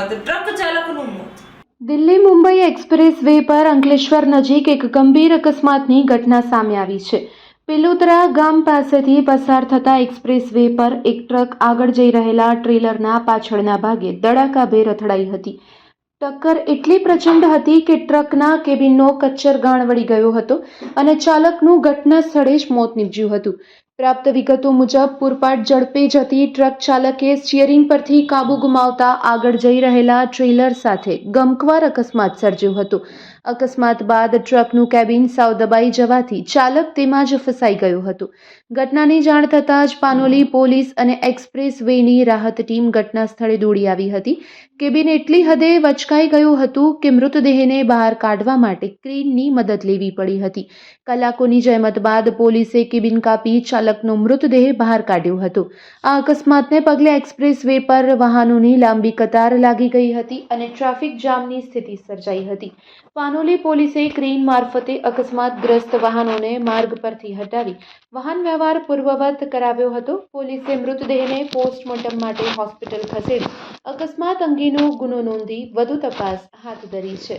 અકસ્માત, ટ્રક ચાલકનું મોત। Delhi Mumbai express way પર અંકલેશ્વર નજીક એક ગંભીર અકસ્માતની ઘટના સામે આવી છે। પિલોતરા ગામ પાસેથી પસાર થતા એક્સપ્રેસ વે પર એક ટ્રક આગળ જઈ રહેલા ટ્રેલરના પાછળના ભાગે ધડાકાભેર અથડાઈ હતી। ટક્કર એટલી પ્રચંડ હતી કે ટ્રકના કેબિનનો કચ્ચર વળી ગયો હતો અને ચાલકનું ઘટના સ્થળે જ મોત નીપજ્યું હતું। પ્રાપ્ત વિગતો મુજબ પૂરપાટ ઝડપે જતી ટ્રક ચાલકે સ્ટીયરિંગ પરથી કાબુ ગુમાવતા આગળ જઈ રહેલા ટ્રેલર સાથે ગમખ્વાર અકસ્માત સર્જ્યો હતો। અકસ્માત બાદ ટ્રકનું કેબિન સાવ દબાઈ જવાથી ચાલક તેમાં જ ફસાઈ ગયો હતો। ઘટનાની જાણ થતાં જ પાનોલી પોલીસ અને એક્સપ્રેસ વેની રાહત ટીમ ઘટના સ્થળે દોડી આવી હતી। કેબિન એટલી હદે વચકાઈ ગયું હતું કે મૃતદેહને બહાર કાઢવા માટે ક્રેનની મદદ લેવી પડી હતી। કલાકોની જહેમત બાદ પોલીસે કેબિન કાપી ચાલકનો મૃતદેહ બહાર કાઢ્યો હતો। આ અકસ્માતને પગલે એક્સપ્રેસ વે પર વાહનોની લાંબી કતાર લાગી ગઈ હતી અને ટ્રાફિક જામની સ્થિતિ સર્જાઈ હતી। પાનોલી પોલીસે ક્રેન મારફતે અકસ્માતગ્રસ્ત વાહનોને માર્ગ પરથી હટાવી વાહન વ્યવહાર પૂર્વવત કરાવ્યો હતો। પોલીસે મૃતદેહને પોસ્ટમોર્ટમ માટે હોસ્પિટલ ખસેડી અકસ્માત અંગેનો ગુનો નોંધી વધુ તપાસ હાથ ધરી છે।